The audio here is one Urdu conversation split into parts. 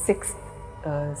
6th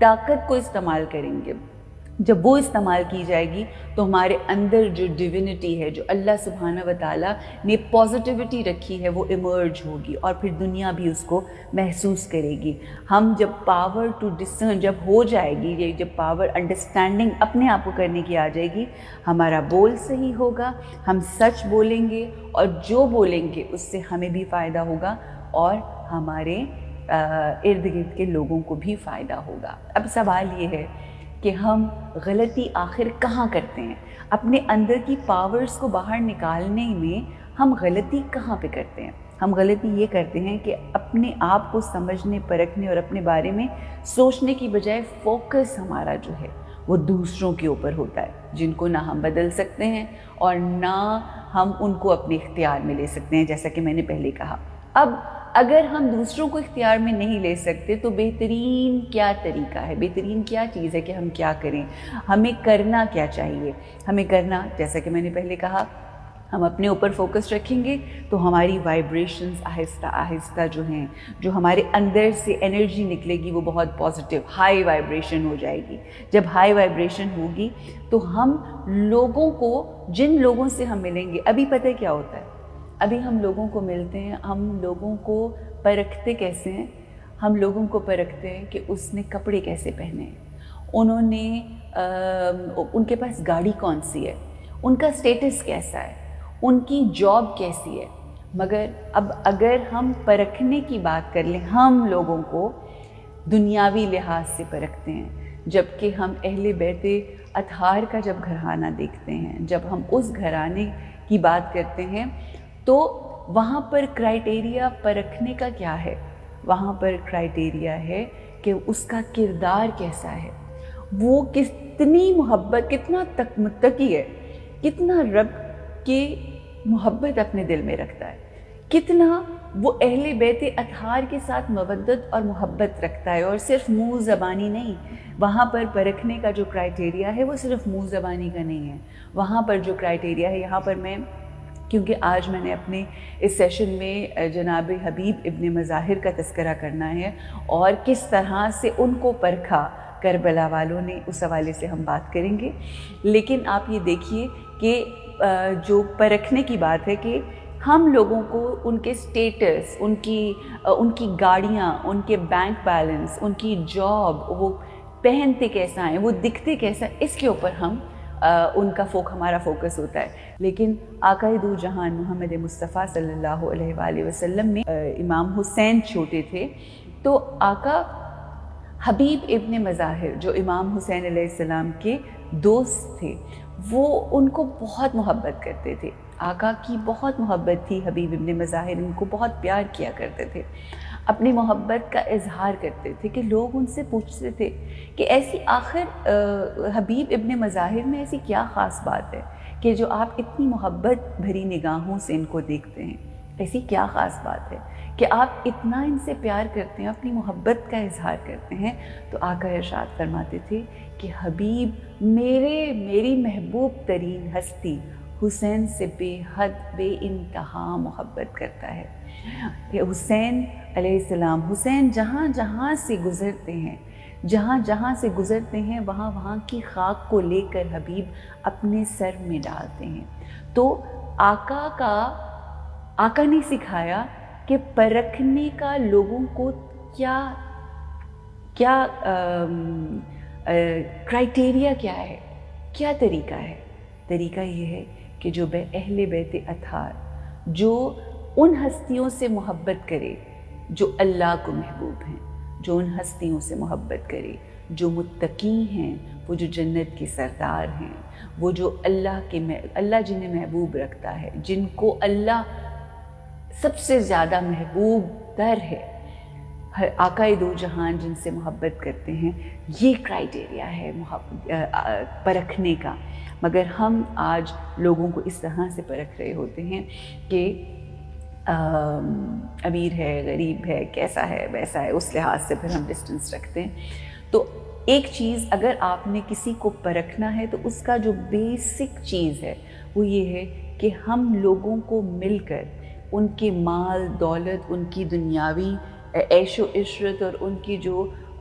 طاقت کو استعمال کریں گے، جب وہ استعمال کی جائے گی تو ہمارے اندر جو ڈیوینٹی ہے، جو اللہ سبحانہ و تعالیٰ نے پازیٹیوٹی رکھی ہے، وہ ایمرج ہوگی اور پھر دنیا بھی اس کو محسوس کرے گی۔ ہم جب پاور ٹو ڈسرن جب ہو جائے گی، یہ جب پاور انڈرسٹینڈنگ اپنے آپ کو کرنے کی آ جائے گی، ہمارا بول صحیح ہوگا، ہم سچ بولیں گے اور جو بولیں گے اس سے ہمیں بھی فائدہ ہوگا اور ہمارے ارد گرد کے لوگوں کو بھی فائدہ ہوگا۔ اب سوال یہ ہے کہ ہم غلطی آخر کہاں کرتے ہیں؟ اپنے اندر کی پاورز کو باہر نکالنے میں ہم غلطی کہاں پہ کرتے ہیں؟ ہم غلطی یہ کرتے ہیں کہ اپنے آپ کو سمجھنے، پرکھنے اور اپنے بارے میں سوچنے کی بجائے فوکس ہمارا جو ہے وہ دوسروں کے اوپر ہوتا ہے، جن کو نہ ہم بدل سکتے ہیں اور نہ ہم ان کو اپنے اختیار میں لے سکتے ہیں، جیسا کہ میں نے پہلے کہا۔ اب اگر ہم دوسروں کو اختیار میں نہیں لے سکتے تو بہترین کیا طریقہ ہے، بہترین کیا چیز ہے کہ ہم کیا کریں؟ ہمیں کرنا کیا چاہیے؟ ہمیں کرنا، جیسا کہ میں نے پہلے کہا، ہم اپنے اوپر فوکس رکھیں گے تو ہماری وائبریشنز آہستہ آہستہ جو ہیں، جو ہمارے اندر سے انرجی نکلے گی وہ بہت پازیٹیو ہائی وائبریشن ہو جائے گی۔ جب ہائی وائبریشن ہوگی تو ہم لوگوں کو، جن لوگوں سے ہم ملیں گے، ابھی پتہ کیا ہوتا ہے، ابھی ہم لوگوں کو ملتے ہیں، ہم لوگوں کو پرکھتے کیسے ہیں؟ ہم لوگوں کو پرکھتے ہیں کہ اس نے کپڑے کیسے پہنے ہیں، انہوں نے ان کے پاس گاڑی کون سی ہے، ان کا سٹیٹس کیسا ہے، ان کی جاب کیسی ہے۔ مگر اب اگر ہم پرکھنے کی بات کر لیں، ہم لوگوں کو دنیاوی لحاظ سے پرکھتے ہیں، جبکہ ہم اہل بیت اطہار کا جب گھرانہ دیکھتے ہیں، جب ہم اس گھرانے کی بات کرتے ہیں تو وہاں پر کرائٹیریا پرکھنے کا کیا ہے؟ وہاں پر کرائٹیریا ہے کہ اس کا کردار کیسا ہے، وہ کتنی محبت، کتنا متقی ہے، کتنا رب کی محبت اپنے دل میں رکھتا ہے، کتنا وہ اہل بیت اطہار کے ساتھ مودت اور محبت رکھتا ہے، اور صرف منہ زبانی نہیں۔ وہاں پر پرکھنے کا جو کرائٹیریا ہے وہ صرف منہ زبانی کا نہیں ہے، وہاں پر جو کرائٹیریا ہے، یہاں پر میں، کیونکہ آج میں نے اپنے اس سیشن میں جناب حبیب ابن مظاہر کا تذکرہ کرنا ہے اور کس طرح سے ان کو پرکھا کربلا والوں نے، اس حوالے سے ہم بات کریں گے۔ لیکن آپ یہ دیکھیے کہ جو پرکھنے کی بات ہے کہ ہم لوگوں کو ان کے سٹیٹس، ان کی گاڑیاں، ان کے بینک بیلنس، ان کی جاب، وہ پہنتے کیسا ہیں، وہ دکھتے کیسا، اس کے اوپر ہم ان کا ہمارا فوکس ہوتا ہے۔ لیکن آقا دو جہان محمد مصطفیٰ صلی اللہ علیہ وآلہ وسلم میں امام حسین چھوٹے تھے تو آقا حبیب ابن مظاہر جو امام حسین علیہ السلام کے دوست تھے، وہ ان کو بہت محبت کرتے تھے، آقا کی بہت محبت تھی حبیب ابن مظاہر، ان کو بہت پیار کیا کرتے تھے، اپنی محبت کا اظہار کرتے تھے کہ لوگ ان سے پوچھتے تھے کہ ایسی آخر حبیب ابن مظاہر میں ایسی کیا خاص بات ہے کہ جو آپ اتنی محبت بھری نگاہوں سے ان کو دیکھتے ہیں، ایسی کیا خاص بات ہے کہ آپ اتنا ان سے پیار کرتے ہیں، اپنی محبت کا اظہار کرتے ہیں؟ تو آقا ارشاد فرماتے تھے کہ حبیب میری محبوب ترین ہستی حسین سے بے حد بے انتہا محبت کرتا ہے۔ کہ حسین علیہ السلام، حسین جہاں جہاں سے گزرتے ہیں، جہاں جہاں سے گزرتے ہیں وہاں وہاں کی خاک کو لے کر حبیب اپنے سر میں ڈالتے ہیں۔ تو آقا نے سکھایا کہ پرکھنے کا لوگوں کو کیا کرائٹیریا کیا ہے، کیا طریقہ ہے؟ طریقہ یہ ہے کہ جو اہل بیت اطہار، جو ان ہستیوں سے محبت کرے جو اللہ کو محبوب ہیں، جو ان ہستیوں سے محبت کرے جو متقی ہیں، وہ جو جنت کے سردار ہیں، وہ جو اللہ جنہیں محبوب رکھتا ہے، جن کو اللہ سب سے زیادہ محبوب تر ہے، آقا دو جہان جن سے محبت کرتے ہیں، یہ کرائٹیریا ہے پرکھنے کا۔ مگر ہم آج لوگوں کو اس طرح سے پرکھ رہے ہوتے ہیں کہ امیر ہے، غریب ہے، کیسا ہے، ویسا ہے، اس لحاظ سے پھر ہم ڈسٹنس رکھتے ہیں۔ تو ایک چیز اگر آپ نے کسی کو پرکھنا ہے تو اس کا جو بیسک چیز ہے وہ یہ ہے کہ ہم لوگوں کو مل کر ان کے مال دولت، ان کی دنیاوی عیش و عشرت اور ان کی جو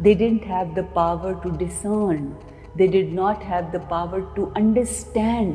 They didn't have the power to discern, they did not have the power to understand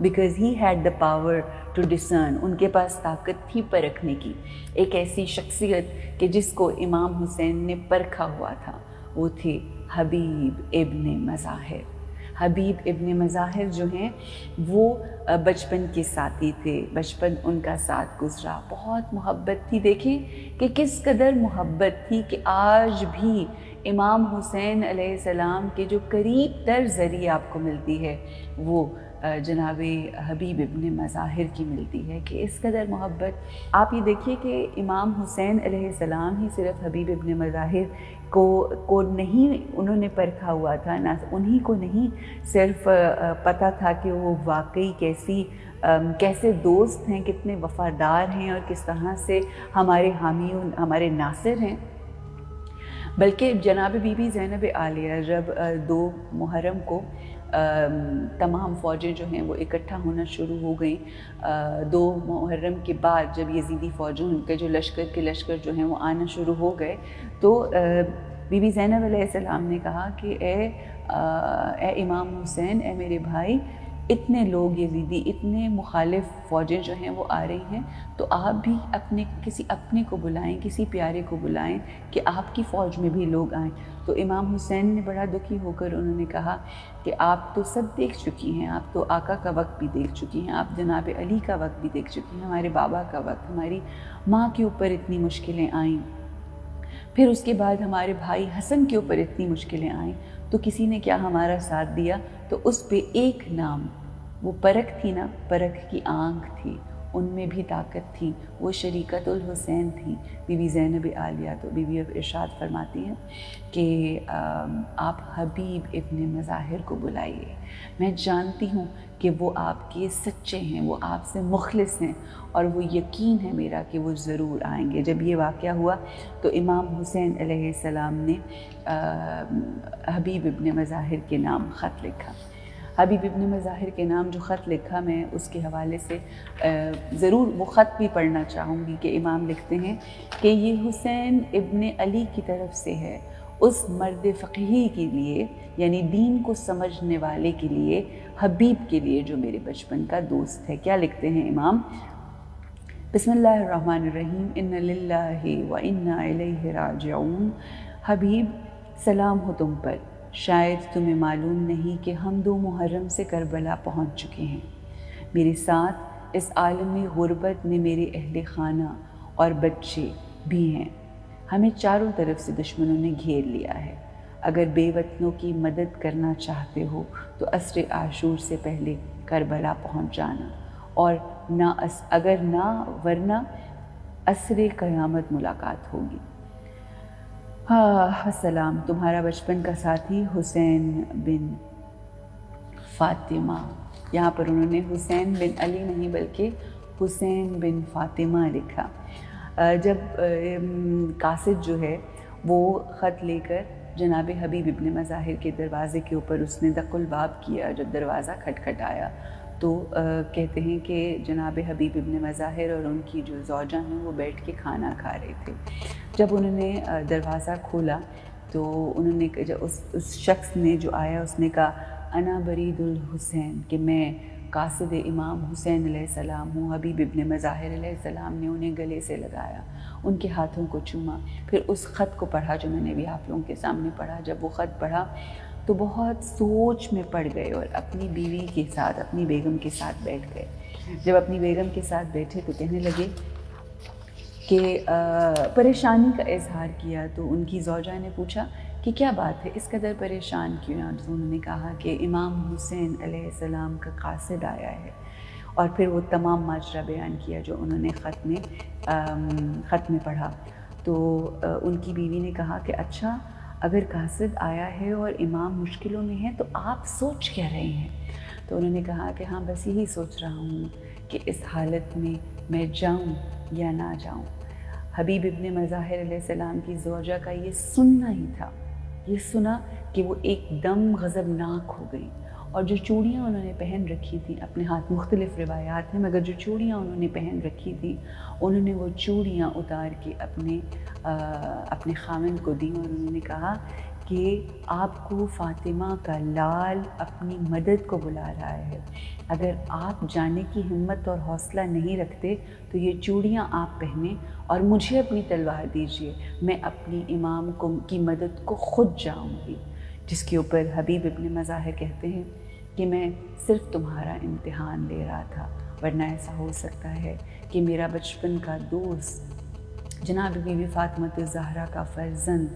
because he had the power to discern. ان کے پاس طاقت تھی پرکھنے کی. ایک ایسی شخصیت کہ جس کو امام حسین نے پرکھا ہوا تھا وہ تھے حبیب ابن مظاہر. حبیب ابن مظاہر جو ہیں وہ بچپن کے ساتھی تھے، بچپن ان کا ساتھ گزرا، بہت محبت تھی. دیکھیں کہ کس قدر محبت تھی کہ آج بھی امام حسین علیہ السلام کے جو قریب تر ذریعہ آپ کو ملتی ہے وہ جناب حبیب ابن مظاہر کی ملتی ہے. کہ اس قدر محبت آپ یہ دیکھیے کہ امام حسین علیہ السلام ہی صرف حبیب ابن مظاہر کو نہیں انہوں نے پرکھا ہوا تھا، نہ انہی کو نہیں صرف پتہ تھا کہ وہ واقعی کیسے دوست ہیں، کتنے وفادار ہیں اور کس طرح سے ہمارے حامی ہمارے ناصر ہیں، بلکہ جناب بی بی زینب عالیہ جب 2 محرم کو تمام فوجیں جو ہیں وہ اکٹھا ہونا شروع ہو گئیں، 2 محرم کے بعد جب یزیدی فوجوں کے جو لشکر جو ہیں وہ آنا شروع ہو گئے تو بی بی زینب علیہ السلام نے کہا کہ اے امام حسین، اے میرے بھائی، اتنے لوگ یزیدی، اتنے مخالف فوجیں جو ہیں وہ آ رہی ہیں، تو آپ بھی کسی اپنے کو بلائیں، کسی پیارے کو بلائیں کہ آپ کی فوج میں بھی لوگ آئیں. تو امام حسین نے بڑا دکھی ہو کر انہوں نے کہا کہ آپ تو سب دیکھ چکی ہیں، آپ تو آقا کا وقت بھی دیکھ چکی ہیں، آپ جناب علی کا وقت بھی دیکھ چکی ہیں، ہمارے بابا کا وقت، ہماری ماں کے اوپر اتنی مشکلیں آئیں، پھر اس کے بعد ہمارے بھائی حسن کے اوپر اتنی مشکلیں آئیں، تو کسی نے کیا ہمارا ساتھ دیا؟ تو اس پہ ایک نام، وہ پرکھ تھی نا، پرکھ کی آنکھ تھی، ان میں بھی طاقت تھی، وہ شریکت الحسین تھیں بی بی زینب عالیہ. تو بی بی اب ارشاد فرماتی ہیں کہ آپ حبیب ابن مظاہر کو بلائیے، میں جانتی ہوں کہ وہ آپ کے سچے ہیں، وہ آپ سے مخلص ہیں، اور وہ یقین ہے میرا کہ وہ ضرور آئیں گے. جب یہ واقعہ ہوا تو امام حسین علیہ السلام نے حبیب ابن مظاہر کے نام خط لکھا. حبیب ابن مظاہر کے نام جو خط لکھا، میں اس کے حوالے سے ضرور وہ خط بھی پڑھنا چاہوں گی کہ امام لکھتے ہیں کہ یہ حسین ابن علی کی طرف سے ہے، اس مرد فقیہ کے لیے، یعنی دین کو سمجھنے والے کے لیے، حبیب کے لیے جو میرے بچپن کا دوست ہے. کیا لکھتے ہیں امام؟ بسم اللہ الرحمن الرحیم. ان للہ و انا الیہ راجعون. حبیب، سلام ہو تم پر. شاید تمہیں معلوم نہیں کہ ہم 2 محرم سے کربلا پہنچ چکے ہیں. میرے ساتھ اس عالمی غربت میں میرے اہل خانہ اور بچے بھی ہیں. ہمیں چاروں طرف سے دشمنوں نے گھیر لیا ہے. اگر بے وطنوں کی مدد کرنا چاہتے ہو تو عصر عاشور سے پہلے کربلا پہنچ جانا، اور اگر نہ ورنہ عصر قیامت ملاقات ہوگی. السلام، تمہارا بچپن کا ساتھی حسین بن فاطمہ. یہاں پر انہوں نے حسین بن علی نہیں بلکہ حسین بن فاطمہ لکھا. جب قاصد جو ہے وہ خط لے کر جناب حبیب ابن مظاہر کے دروازے کے اوپر اس نے دق الباب کیا، جب دروازہ کھٹکھٹایا تو کہتے ہیں کہ جناب حبیب ابن مظاہر اور ان کی جو زوجہ ہیں وہ بیٹھ کے کھانا کھا رہے تھے. جب انہوں نے دروازہ کھولا تو انہوں نے اس شخص نے جو آیا اس نے کہا انا برید الحسین، کہ میں قاصد امام حسین علیہ السلام ہوں. حبیب ابن مظاہر علیہ السلام نے انہیں گلے سے لگایا، ان کے ہاتھوں کو چوما، پھر اس خط کو پڑھا جو میں نے بھی آپ لوگوں کے سامنے پڑھا. جب وہ خط پڑھا تو بہت سوچ میں پڑ گئے اور اپنی بیوی کے ساتھ، اپنی بیگم کے ساتھ بیٹھ گئے. جب اپنی بیگم کے ساتھ بیٹھے تو کہنے لگے کہ پریشانی کا اظہار کیا. تو ان کی زوجہ نے پوچھا کہ کیا بات ہے، اس قدر پریشان کیوں ہیں؟ تو انہوں نے کہا کہ امام حسین علیہ السلام کا قاصد آیا ہے، اور پھر وہ تمام ماجرا بیان کیا جو انہوں نے خط میں پڑھا. تو ان کی بیوی نے کہا کہ اچھا، اگر قاصد آیا ہے اور امام مشکلوں میں ہیں تو آپ سوچ کیا رہے ہیں؟ تو انہوں نے کہا کہ ہاں، بس یہی سوچ رہا ہوں کہ اس حالت میں میں جاؤں یا نہ جاؤں. حبیب ابن مظاہر علیہ السلام کی زوجہ کا یہ سننا ہی تھا، یہ سنا کہ وہ ایک دم غضبناک ہو گئی. اور جو چوڑیاں انہوں نے پہن رکھی تھیں اپنے ہاتھ، مختلف روایات ہیں مگر جو چوڑیاں انہوں نے پہن رکھی تھیں انہوں نے وہ چوڑیاں اتار کے اپنے خاوند کو دیں، اور انہوں نے کہا کہ آپ کو فاطمہ کا لال اپنی مدد کو بلا رہا ہے، اگر آپ جانے کی ہمت اور حوصلہ نہیں رکھتے تو یہ چوڑیاں آپ پہنیں اور مجھے اپنی تلوار دیجیے، میں اپنی امام کی مدد کو خود جاؤں گی۔ جس کے اوپر حبیب ابن مظاہر کہتے ہیں کہ میں صرف تمہارا امتحان لے رہا تھا، ورنہ ایسا ہو سکتا ہے کہ میرا بچپن کا دوست جناب بی بی فاطمہ الزہرا کا فرزند،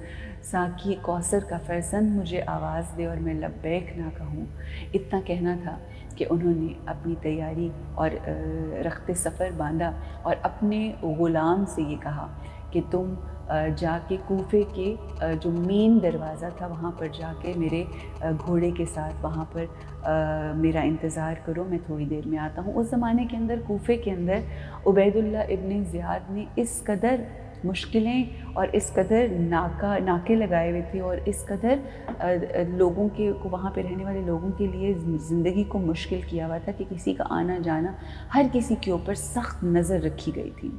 ساقی کوثر کا فرزند مجھے آواز دے اور میں لبیک نہ کہوں۔ اتنا کہنا تھا کہ انہوں نے اپنی تیاری اور رخت سفر باندھا اور اپنے غلام سے یہ کہا کہ تم جا کے کوفے کے جو مین دروازہ تھا وہاں پر جا کے میرے گھوڑے کے ساتھ وہاں پر میرا انتظار کرو، میں تھوڑی دیر میں آتا ہوں۔ اس زمانے کے اندر کوفے کے اندر عبید اللہ ابن زیاد نے اس قدر مشکلیں اور اس قدر ناکے لگائے ہوئے تھے اور اس قدر لوگوں کے وہاں پہ رہنے والے لوگوں کے لیے زندگی کو مشکل کیا ہوا تھا کہ کسی کا آنا جانا ہر کسی کے اوپر سخت نظر رکھی گئی تھی۔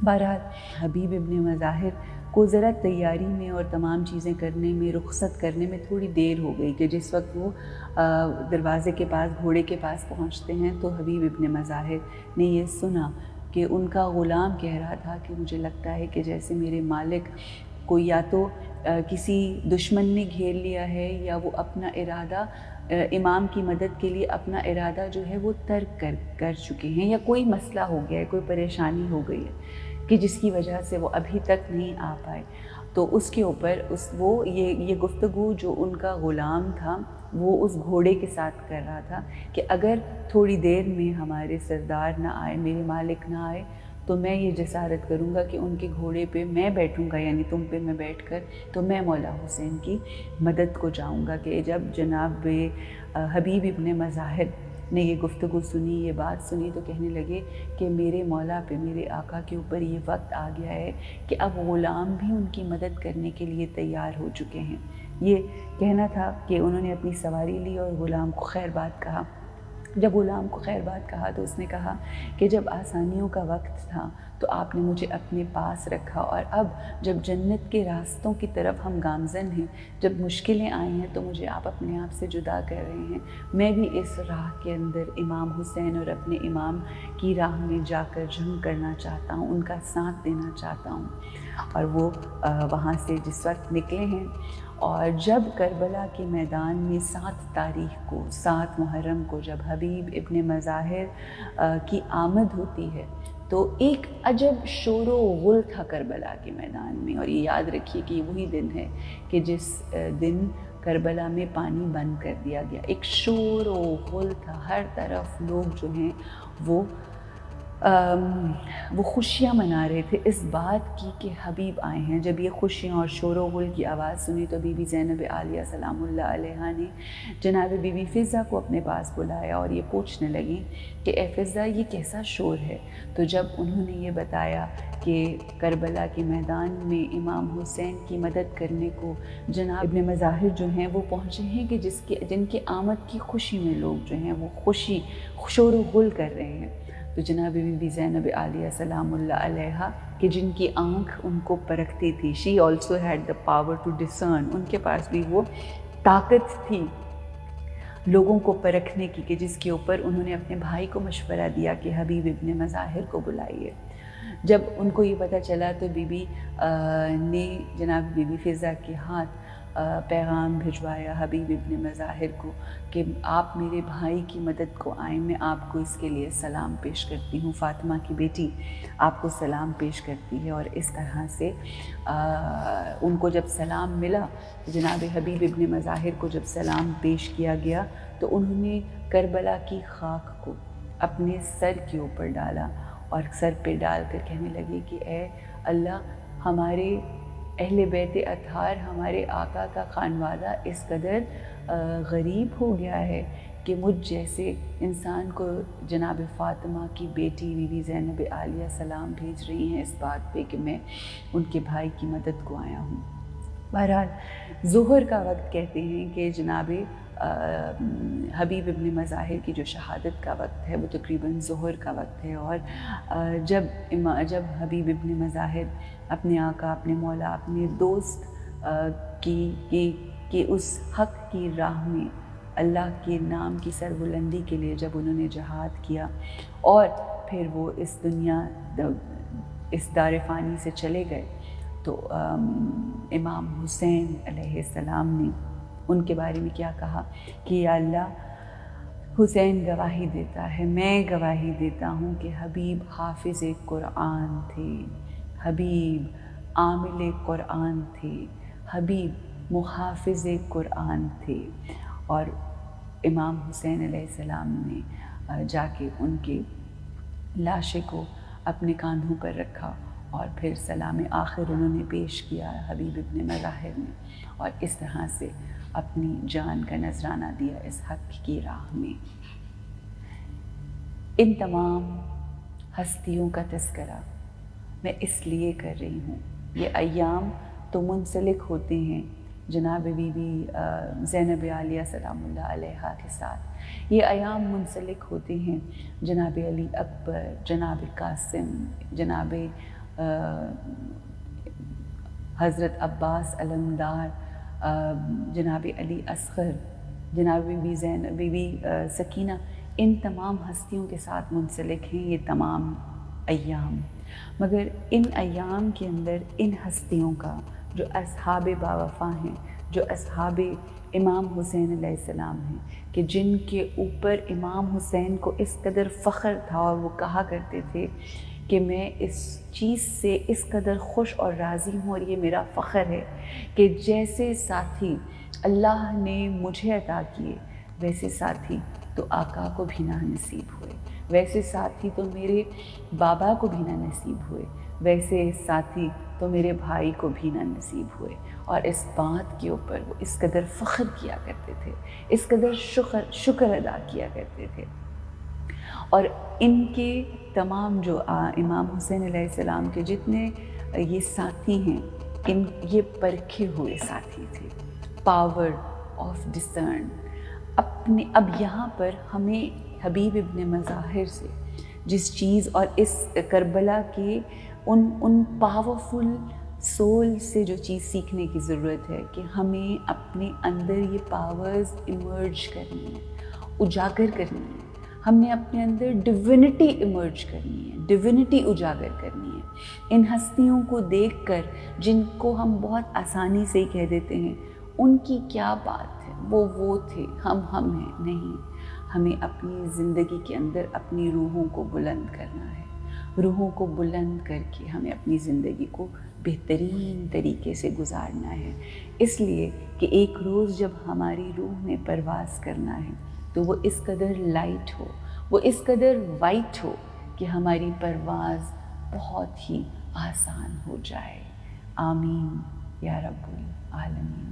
بہرحال حبیب ابن مظاہر کو ذرا تیاری میں اور تمام چیزیں کرنے میں، رخصت کرنے میں تھوڑی دیر ہو گئی کہ جس وقت وہ دروازے کے پاس گھوڑے کے پاس پہنچتے ہیں تو حبیب ابن مظاہر نے یہ سنا کہ ان کا غلام کہہ رہا تھا کہ مجھے لگتا ہے کہ جیسے میرے مالک کو یا تو کسی دشمن نے گھیر لیا ہے یا وہ اپنا ارادہ امام کی مدد کے لیے اپنا ارادہ جو ہے وہ ترک کر چکے ہیں، یا کوئی مسئلہ ہو گیا ہے، کوئی پریشانی ہو گئی ہے کہ جس کی وجہ سے وہ ابھی تک نہیں آ پائے۔ تو اس کے اوپر یہ گفتگو جو ان کا غلام تھا وہ اس گھوڑے کے ساتھ کر رہا تھا کہ اگر تھوڑی دیر میں ہمارے سردار نہ آئے، میرے مالک نہ آئے، تو میں یہ جسارت کروں گا کہ ان کے گھوڑے پہ میں بیٹھوں گا، یعنی تم پہ میں بیٹھ کر تو میں مولا حسین کی مدد کو جاؤں گا۔ کہ جب جناب حبیب ابن مظاہر نے یہ گفتگو سنی، یہ بات سنی، تو کہنے لگے کہ میرے مولا پہ، میرے آقا کے اوپر یہ وقت آ گیا ہے کہ اب غلام بھی ان کی مدد کرنے کے لیے تیار ہو چکے ہیں۔ یہ کہنا تھا کہ انہوں نے اپنی سواری لی اور غلام کو خیر بات کہا۔ جب غلام کو خیر بات کہا تو اس نے کہا کہ جب آسانیوں کا وقت تھا تو آپ نے مجھے اپنے پاس رکھا، اور اب جب جنت کے راستوں کی طرف ہم گامزن ہیں، جب مشکلیں آئی ہیں تو مجھے آپ اپنے آپ سے جدا کر رہے ہیں۔ میں بھی اس راہ کے اندر امام حسین اور اپنے امام کی راہ میں جا کر جنگ کرنا چاہتا ہوں، ان کا ساتھ دینا چاہتا ہوں۔ اور وہ وہاں سے جس وقت نکلے ہیں، اور جب کربلا کے میدان میں 7 تاریخ کو، 7 محرم کو جب حبیب ابن مظاہر کی آمد ہوتی ہے تو ایک عجب شور و غل تھا کربلا کے میدان میں۔ اور یہ یاد رکھیے کہ یہ وہی دن ہے کہ جس دن کربلا میں پانی بند کر دیا گیا۔ ایک شور و غل تھا، ہر طرف لوگ جو ہیں وہ خوشیاں منا رہے تھے اس بات کی کہ حبیب آئے ہیں۔ جب یہ خوشیاں اور شور و غل کی آواز سنی تو بی بی زینب عالیہ سلام اللہ علیہا نے جناب بی بی فضہ کو اپنے پاس بلایا اور یہ پوچھنے لگیں کہ اے فضہ، یہ کیسا شور ہے؟ تو جب انہوں نے یہ بتایا کہ کربلا کے میدان میں امام حسین کی مدد کرنے کو جناب ابن مظاہر جو ہیں وہ پہنچے ہیں کہ جن کے آمد کی خوشی میں لوگ جو ہیں وہ شور و غل کر رہے ہیں، تو جناب بی بی زینب عالیہ سلام اللہ علیہا کہ جن کی آنکھ ان کو پرکھتی تھی، she also had the power to discern, ان کے پاس بھی وہ طاقت تھی لوگوں کو پرکھنے کی، کہ جس کے اوپر انہوں نے اپنے بھائی کو مشورہ دیا کہ حبیب ابن مظاہر کو بلائیے۔ جب ان کو یہ پتہ چلا تو بی بی نے جناب بی بی فضہ کے ہاتھ پیغام بھجوایا حبیب ابن مظاہر کو کہ آپ میرے بھائی کی مدد کو آئیں، میں آپ کو اس کے لیے سلام پیش کرتی ہوں، فاطمہ کی بیٹی آپ کو سلام پیش کرتی ہے۔ اور اس طرح سے ان کو جب سلام ملا، جناب حبیب ابن مظاہر کو جب سلام پیش کیا گیا تو انہوں نے کربلا کی خاک کو اپنے سر کے اوپر ڈالا اور سر پہ ڈال کر کہنے لگے کہ اے اللہ، ہمارے اہل بیت اطہار، ہمارے آقا کا خانوادہ اس قدر غریب ہو گیا ہے کہ مجھ جیسے انسان کو جناب فاطمہ کی بیٹی بی بی زینب عالیہ سلام بھیج رہی ہیں اس بات پہ کہ میں ان کے بھائی کی مدد کو آیا ہوں۔ بہرحال ظہر کا وقت کہتے ہیں کہ جناب حبیب ابن مظاہر کی جو شہادت کا وقت ہے وہ تقریباً ظہر کا وقت ہے، اور جب حبیب ابن مظاہر اپنے آقا، اپنے مولا، اپنے دوست کہ اس حق کی راہ میں اللہ کے نام کی سربلندی کے لیے جب انہوں نے جہاد کیا اور پھر وہ اس دنیا اس دار فانی سے چلے گئے، تو امام حسین علیہ السلام نے ان کے بارے میں کیا کہا کہ یا اللہ حسین گواہی دیتا ہے، میں گواہی دیتا ہوں کہ حبیب حافظ قرآن تھے، حبیب عامل قرآن تھے، حبیب محافظ قرآن تھے۔ اور امام حسین علیہ السلام نے جا کے ان کے لاشے کو اپنے کاندھوں پر رکھا اور پھر سلام آخر انہوں نے پیش کیا حبیب ابن مظاہر نے، اور اس طرح سے اپنی جان کا نذرانہ دیا اس حق کی راہ میں۔ ان تمام ہستیوں کا تذکرہ میں اس لیے کر رہی ہوں، یہ ایام تو منسلک ہوتے ہیں جناب بی بی زینب عالیہ سلام اللہ علیہا کے ساتھ، یہ ایام منسلک ہوتے ہیں جناب علی اکبر، جناب قاسم، جناب حضرت عباس علمدار، جناب علی اصغر، جناب بی بی سکینہ، ان تمام ہستیوں کے ساتھ منسلک ہیں یہ تمام ایام۔ مگر ان ایام کے اندر ان ہستیوں کا جو اصحاب باوفا ہیں، جو اصحاب امام حسین علیہ السلام ہیں، کہ جن کے اوپر امام حسین کو اس قدر فخر تھا اور وہ کہا کرتے تھے کہ میں اس چیز سے اس قدر خوش اور راضی ہوں اور یہ میرا فخر ہے کہ جیسے ساتھی اللہ نے مجھے عطا کیے ویسے ساتھی تو آقا کو بھی نہ نصیب ہوئے، ویسے ساتھی تو میرے بابا کو بھی نہ نصیب ہوئے، ویسے ساتھی تو میرے بھائی کو بھی نہ نصیب ہوئے۔ اور اس بات کے اوپر وہ اس قدر فخر کیا کرتے تھے، اس قدر شکر ادا کیا کرتے تھے۔ اور ان کے تمام جو امام حسین علیہ السلام کے جتنے یہ ساتھی ہیں، یہ پرکھے ہوئے ساتھی تھے، پاور آف ڈسرن۔ اب یہاں پر ہمیں حبیب ابن مظاہر سے جس چیز اور اس کربلا کے ان پاورفل سول سے جو چیز سیکھنے کی ضرورت ہے کہ ہمیں اپنے اندر یہ پاورز ایمرج کرنی ہے، اجاگر کرنی ہے۔ ہم نے اپنے اندر ڈیوینٹی ایمرج کرنی ہے، ڈیوینٹی اجاگر کرنی ہے۔ ان ہستیوں کو دیکھ کر جن کو ہم بہت آسانی سے ہی کہہ دیتے ہیں ان کی کیا بات ہے، وہ تھے، ہم ہیں، نہیں۔ ہمیں اپنی زندگی کے اندر اپنی روحوں کو بلند کرنا ہے، روحوں کو بلند کر کے ہمیں اپنی زندگی کو بہترین طریقے سے گزارنا ہے، اس لیے کہ ایک روز جب ہماری روح نے پرواز کرنا ہے تو وہ اس قدر لائٹ ہو، وہ اس قدر وائٹ ہو کہ ہماری پرواز بہت ہی آسان ہو جائے۔ آمین یا رب العالمین۔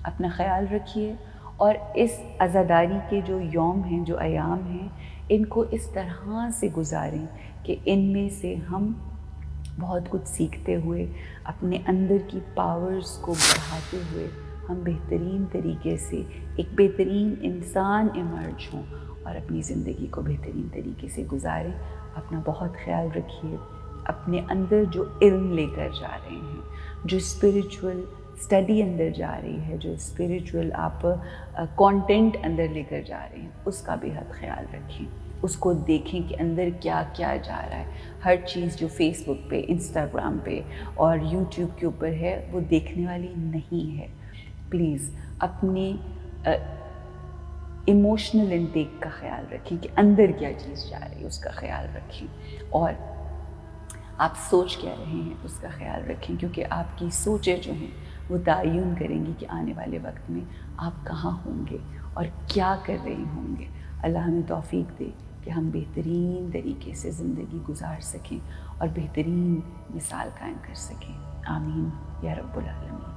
اپنا خیال رکھیے اور اس عزاداری کے جو یوم ہیں، جو ایام ہیں، ان کو اس طرح سے گزاریں کہ ان میں سے ہم بہت کچھ سیکھتے ہوئے، اپنے اندر کی پاورز کو بڑھاتے ہوئے ہم بہترین طریقے سے ایک بہترین انسان ایمرج ہوں اور اپنی زندگی کو بہترین طریقے سے گزاریں۔ اپنا بہت خیال رکھیے، اپنے اندر جو علم لے کر جا رہے ہیں، جو اسپریچول اسٹڈی اندر جا رہی ہے، جو اسپریچول آپ کانٹینٹ اندر لے کر جا رہے ہیں، اس کا بھی حد خیال رکھیں، اس کو دیکھیں کہ اندر کیا کیا جا رہا ہے۔ ہر چیز جو فیس بک پہ، انسٹاگرام پہ اور یوٹیوب کے اوپر ہے وہ دیکھنے والی نہیں ہے۔ پلیز اپنی ایموشنل انٹیک کا خیال رکھیں کہ اندر کیا چیز جا رہی ہے، اس کا خیال رکھیں، اور آپ سوچ کیا رہے ہیں اس کا خیال رکھیں، کیونکہ آپ کی سوچیں جو ہیں وہ تعین کریں گی کہ آنے والے وقت میں آپ کہاں ہوں گے اور کیا کر رہے ہوں گے۔ اللہ ہمیں توفیق دے کہ ہم بہترین طریقے سے زندگی گزار سکیں اور بہترین مثال قائم کر سکیں۔ آمین یا رب العالمین۔